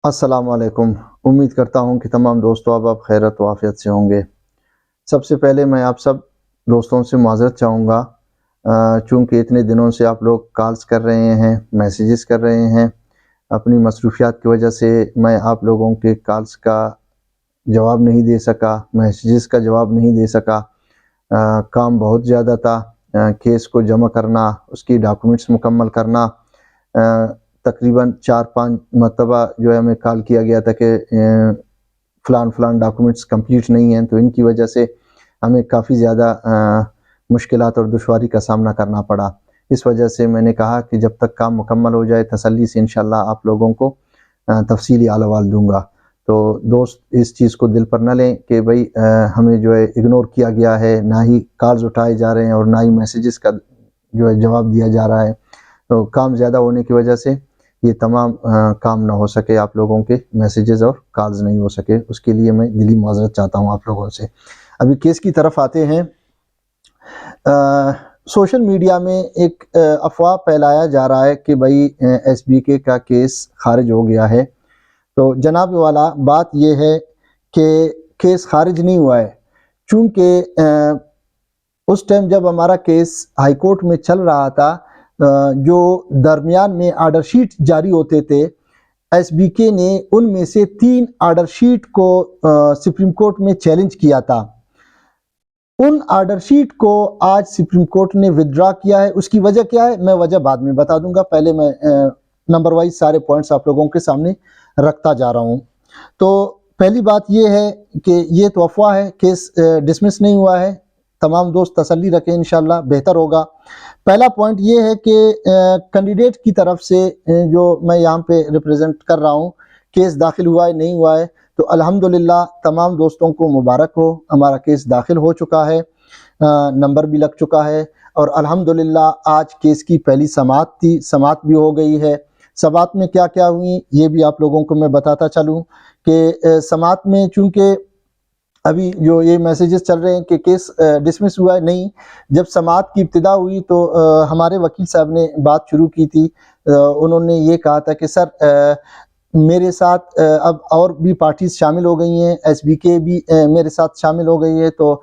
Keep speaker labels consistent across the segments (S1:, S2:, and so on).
S1: السلام علیکم۔ امید کرتا ہوں کہ تمام دوستوں آپ خیرت و عافیت سے ہوں گے۔ سب سے پہلے میں آپ سب دوستوں سے معذرت چاہوں گا، چونکہ اتنے دنوں سے آپ لوگ کالز کر رہے ہیں، میسیجز کر رہے ہیں۔ اپنی مصروفیات کی وجہ سے میں آپ لوگوں کے کالز کا جواب نہیں دے سکا، میسیجز کا جواب نہیں دے سکا۔ کام بہت زیادہ تھا، کیس کو جمع کرنا، اس کی ڈاکومنٹس مکمل کرنا۔ تقریباً 4-5 مرتبہ جو ہے ہمیں کال کیا گیا تھا کہ فلان ڈاکومنٹس کمپلیٹ نہیں ہیں، تو ان کی وجہ سے ہمیں کافی زیادہ مشکلات اور دشواری کا سامنا کرنا پڑا۔ اس وجہ سے میں نے کہا کہ جب تک کام مکمل ہو جائے تسلی سے انشاءاللہ آپ لوگوں کو تفصیلی احوال دوں گا۔ تو دوست اس چیز کو دل پر نہ لیں کہ بھئی ہمیں جو ہے اگنور کیا گیا ہے، نہ ہی کالز اٹھائے جا رہے ہیں اور نہ ہی میسیجز کا جو ہے جواب دیا جا رہا ہے۔ تو کام زیادہ ہونے کی وجہ سے یہ تمام کام نہ ہو سکے، آپ لوگوں کے میسیجز اور کالز نہیں ہو سکے، اس کے لیے میں دلی معذرت چاہتا ہوں آپ لوگوں سے۔ ابھی کیس کی طرف آتے ہیں۔ سوشل میڈیا میں ایک افواہ پھیلایا جا رہا ہے کہ بھئی ایس بی کے کا کیس خارج ہو گیا ہے۔ تو جناب والا بات یہ ہے کہ کیس خارج نہیں ہوا ہے، چونکہ اس ٹائم جب ہمارا کیس ہائی کورٹ میں چل رہا تھا، جو درمیان میں آرڈر شیٹ جاری ہوتے تھے، ایس بی کے نے ان میں سے 3 آرڈر شیٹ کو سپریم کورٹ میں چیلنج کیا تھا۔ ان آرڈر شیٹ کو آج سپریم کورٹ نے ودرا کیا ہے۔ اس کی وجہ کیا ہے میں وجہ بعد میں بتا دوں گا، پہلے میں نمبر وائز سارے پوائنٹس آپ لوگوں کے سامنے رکھتا جا رہا ہوں۔ تو پہلی بات یہ ہے کہ یہ تو افواہ ہے، کیس ڈسمس نہیں ہوا ہے۔ تمام دوست تسلی رکھیں، انشاءاللہ بہتر ہوگا۔ پہلا پوائنٹ یہ ہے کہ کینڈیڈیٹ کی طرف سے جو میں یہاں پہ ریپریزنٹ کر رہا ہوں، کیس داخل ہوا ہے نہیں ہوا ہے، تو الحمدللہ تمام دوستوں کو مبارک ہو، ہمارا کیس داخل ہو چکا ہے، نمبر بھی لگ چکا ہے، اور الحمدللہ آج کیس کی پہلی سماعت تھی، سماعت بھی ہو گئی ہے۔ سماعت میں کیا کیا ہوئی یہ بھی آپ لوگوں کو میں بتاتا چلوں کہ سماعت میں چونکہ ابھی جو یہ میسیجز چل رہے ہیں کہ کیس ڈسمس ہوا ہے، نہیں، جب سماعت کی ابتدا ہوئی تو ہمارے وکیل صاحب نے بات شروع کی تھی۔ انہوں نے یہ کہا تھا کہ سر میرے ساتھ اب اور بھی پارٹیز شامل ہو گئی ہیں، ایس بی کے بھی میرے ساتھ شامل ہو گئی ہے، تو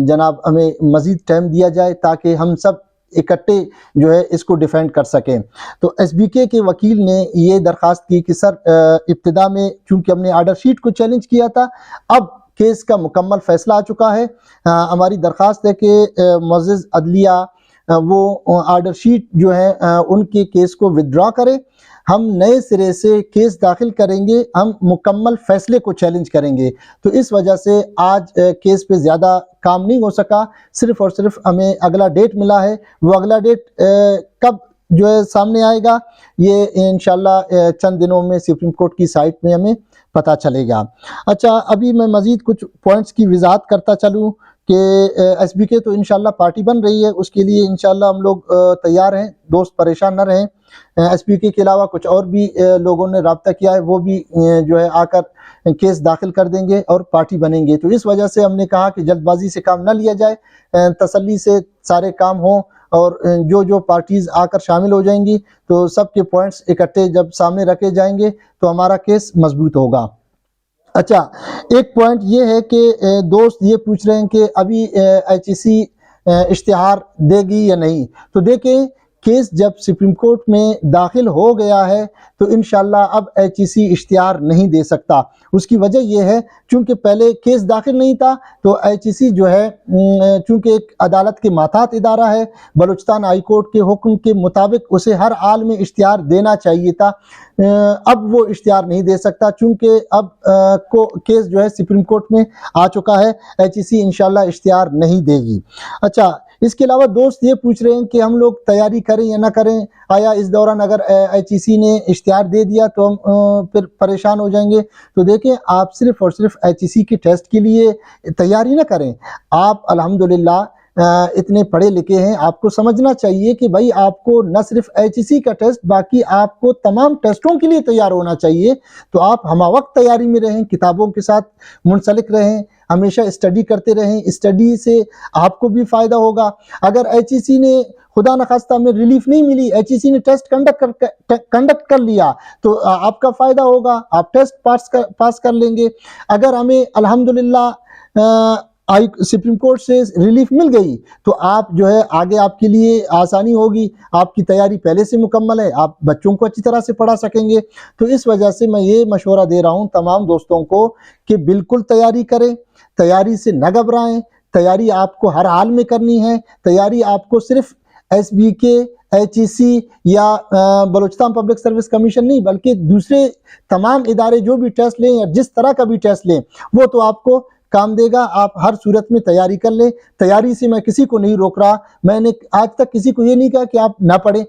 S1: جناب ہمیں مزید ٹائم دیا جائے تاکہ ہم سب اکٹھے جو ہے اس کو ڈیفینڈ کر سکیں۔ تو ایس بی کے وکیل نے یہ درخواست کی کہ سر ابتدا میں چونکہ ہم نے آرڈر شیٹ کو چیلنج کیا تھا، اب کیس کا مکمل فیصلہ آ چکا ہے، ہماری درخواست ہے کہ معزز عدلیہ وہ آرڈر شیٹ جو ہے ان کے کیس کو ودرا کرے، ہم نئے سرے سے کیس داخل کریں گے، ہم مکمل فیصلے کو چیلنج کریں گے۔ تو اس وجہ سے آج کیس پہ زیادہ کام نہیں ہو سکا، صرف اور صرف ہمیں اگلا ڈیٹ ملا ہے۔ وہ اگلا ڈیٹ کب جو ہے سامنے آئے گا یہ انشاءاللہ چند دنوں میں سپریم کورٹ کی سائٹ میں ہمیں پتہ چلے گا۔ اچھا، ابھی میں مزید کچھ پوائنٹس کی وضاحت کرتا چلوں کہ ایس بی کے تو انشاءاللہ پارٹی بن رہی ہے، اس کے لیے انشاءاللہ ہم لوگ تیار ہیں، دوست پریشان نہ رہیں۔ ایس بی کے علاوہ کچھ اور بھی لوگوں نے رابطہ کیا ہے، وہ بھی جو ہے آ کر کیس داخل کر دیں گے اور پارٹی بنیں گے۔ تو اس وجہ سے ہم نے کہا کہ جلد بازی سے کام نہ لیا جائے، تسلی سے سارے کام ہوں، اور جو پارٹیز آ کر شامل ہو جائیں گی تو سب کے پوائنٹس اکٹھے جب سامنے رکھے جائیں گے تو ہمارا کیس مضبوط ہوگا۔ اچھا، ایک پوائنٹ یہ ہے کہ دوست یہ پوچھ رہے ہیں کہ ابھی ایچ ای سی اشتہار دے گی یا نہیں۔ تو دیکھیں، کیس جب سپریم کورٹ میں داخل ہو گیا ہے تو انشاءاللہ اب ایچ ای سی اشتہار نہیں دے سکتا۔ اس کی وجہ یہ ہے چونکہ پہلے کیس داخل نہیں تھا، تو ایچ ای سی جو ہے چونکہ ایک عدالت کے ماتحت ادارہ ہے، بلوچستان ہائی کورٹ کے حکم کے مطابق اسے ہر حال میں اشتہار دینا چاہیے تھا، اب وہ اشتہار نہیں دے سکتا چونکہ اب کیس جو ہے سپریم کورٹ میں آ چکا ہے، ایچ ای سی انشاءاللہ اشتہار نہیں دے گی۔ اچھا، اس کے علاوہ دوست یہ پوچھ رہے ہیں کہ ہم لوگ تیاری کریں یا نہ کریں، آیا اس دوران اگر ایچ ای سی نے اشتہار دے دیا تو ہم پھر پریشان ہو جائیں گے۔ تو دیکھیں، آپ صرف اور صرف ایچ ای سی کے ٹیسٹ کے لیے تیاری نہ کریں، آپ الحمدللہ اتنے پڑھے لکھے ہیں، آپ کو سمجھنا چاہیے کہ بھائی آپ کو نہ صرف ایچ ای سی کا ٹیسٹ، باقی آپ کو تمام ٹیسٹوں کے لیے تیار ہونا چاہیے۔ تو آپ ہمہ وقت تیاری میں رہیں، کتابوں کے ساتھ منسلک رہیں، ہمیشہ اسٹڈی کرتے رہیں، اسٹڈی سے آپ کو بھی فائدہ ہوگا۔ اگر ایچ ای سی نے خدا نخواستہ ہمیں ریلیف نہیں ملی, HEC نے ٹیسٹ کنڈکٹ کر لیا تو آپ کا فائدہ ہوگا, آپ ٹیسٹ پاس کر لیں گے. اگر ہمیں الحمدللہ سپریم کورٹ سے ریلیف مل گئی تو آپ جو ہے آگے آپ کے لیے آسانی ہوگی, آپ کی تیاری پہلے سے مکمل ہے, آپ بچوں کو اچھی طرح سے پڑھا سکیں گے. تو اس وجہ سے میں یہ مشورہ دے رہا ہوں تمام دوستوں کو کہ بالکل تیاری کریں, تیاری سے نہ گھبرائیں, تیاری آپ کو ہر حال میں کرنی ہے. تیاری آپ کو صرف SBK, HEC یا بلوچستان پبلک سروس کمیشن نہیں بلکہ دوسرے تمام ادارے جو بھی ٹیسٹ لیں یا جس طرح کا بھی ٹیسٹ لیں وہ تو آپ کو کام دے گا. آپ ہر صورت میں تیاری کر لیں. تیاری سے میں کسی کو نہیں روک رہا, میں نے آج تک کسی کو یہ نہیں کہا کہ آپ نہ پڑھیں.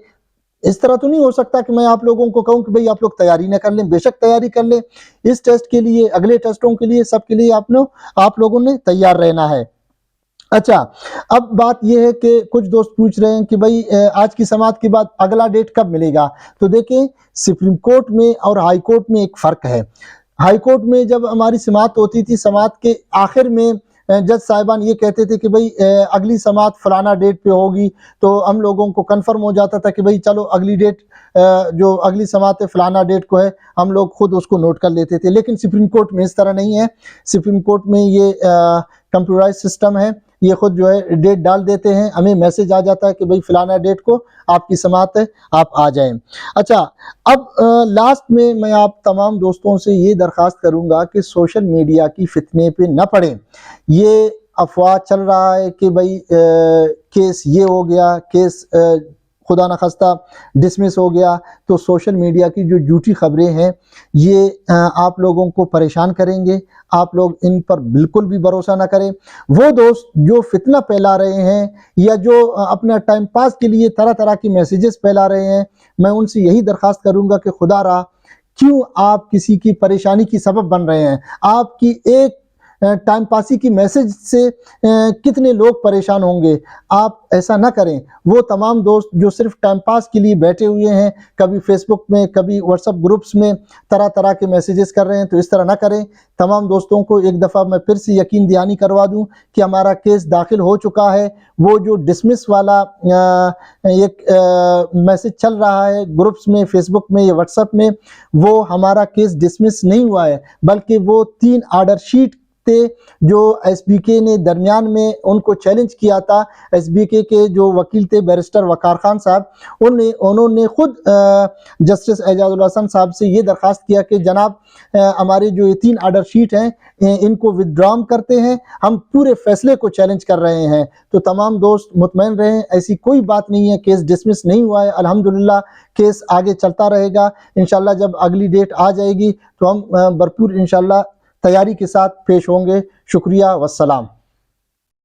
S1: اس طرح تو نہیں ہو سکتا کہ میں آپ لوگوں کو کہوں کہ بھئی آپ لوگ تیاری نہ کر لیں. بے شک تیاری کر لیں, اس ٹیسٹ کے لیے, اگلے ٹیسٹوں کے لیے, سب کے لیے آپ لوگوں نے تیار رہنا ہے. اچھا, اب بات یہ ہے کہ کچھ دوست پوچھ رہے ہیں کہ بھئی آج کی سماعت کے بعد اگلا ڈیٹ کب ملے گا. تو دیکھیں سپریم کورٹ میں اور ہائی کورٹ میں ایک فرق ہے. ہائی کورٹ میں جب ہماری سماعت ہوتی تھی, سماعت کے آخر میں جج صاحبان یہ کہتے تھے کہ بھئی اگلی سماعت فلانا ڈیٹ پہ ہوگی, تو ہم لوگوں کو کنفرم ہو جاتا تھا کہ بھئی چلو اگلی ڈیٹ جو اگلی سماعت ہے فلانا ڈیٹ کو ہے, ہم لوگ خود اس کو نوٹ کر لیتے تھے. لیکن سپریم کورٹ میں اس طرح نہیں ہے. سپریم کورٹ میں یہ کمپیوٹرائز سسٹم ہے, یہ خود جو ہے ڈیٹ ڈال دیتے ہیں, ہمیں میسج آ جاتا ہے کہ بھئی فلانا ڈیٹ کو آپ کی سماعت ہے, آپ آ جائیں. اچھا, اب لاسٹ میں آپ تمام دوستوں سے یہ درخواست کروں گا کہ سوشل میڈیا کی فتنے پہ نہ پڑیں. یہ افواہ چل رہا ہے کہ بھئی کیس یہ ہو گیا, کیس خدا نخواستہ ڈسمس ہو گیا, تو سوشل میڈیا کی جو جھوٹی خبریں ہیں یہ آپ لوگوں کو پریشان کریں گے. آپ لوگ ان پر بالکل بھی بھروسہ نہ کریں. وہ دوست جو فتنہ پھیلا رہے ہیں یا جو اپنا ٹائم پاس کے لیے طرح طرح کی میسیجز پھیلا رہے ہیں, میں ان سے یہی درخواست کروں گا کہ خدا را کیوں آپ کسی کی پریشانی کی سبب بن رہے ہیں. آپ کی ایک ٹائم پاسی کی میسج سے کتنے لوگ پریشان ہوں گے. آپ ایسا نہ کریں. وہ تمام دوست جو صرف ٹائم پاس کے لیے بیٹھے ہوئے ہیں, کبھی فیس بک میں, کبھی واٹس ایپ گروپس میں طرح طرح کے میسیجز کر رہے ہیں, تو اس طرح نہ کریں. تمام دوستوں کو ایک دفعہ میں پھر سے یقین دہانی کروا دوں کہ ہمارا کیس داخل ہو چکا ہے. وہ جو ڈسمس والا ایک میسج چل رہا ہے گروپس میں, فیس بک میں یا واٹس ایپ میں, وہ ہمارا کیس ڈسمس نہیں ہوا ہے, بلکہ وہ 3 آرڈر شیٹ جو SBK نے درمیان میں ان کو چیلنج کیا تھا. SBK کے جو وکیل تھے بیرسٹر وقار خان صاحب, انہوں نے خود جسٹس اعجاز الحسن صاحب سے یہ درخواست کیا کہ جناب ہمارے جو یہ 3 آرڈر شیٹ ہیں ان کو ودڈرام کرتے ہیں, ہم پورے فیصلے کو چیلنج کر رہے ہیں. تو تمام دوست مطمئن رہیں, ایسی کوئی بات نہیں ہے, کیس ڈسمس نہیں ہوا ہے. الحمدللہ کیس آگے چلتا رہے گا. انشاءاللہ جب اگلی ڈیٹ آ جائے گی تو ہم بھرپور انشاءاللہ تیاری کے ساتھ پیش ہوں گے. شکریہ والسلام.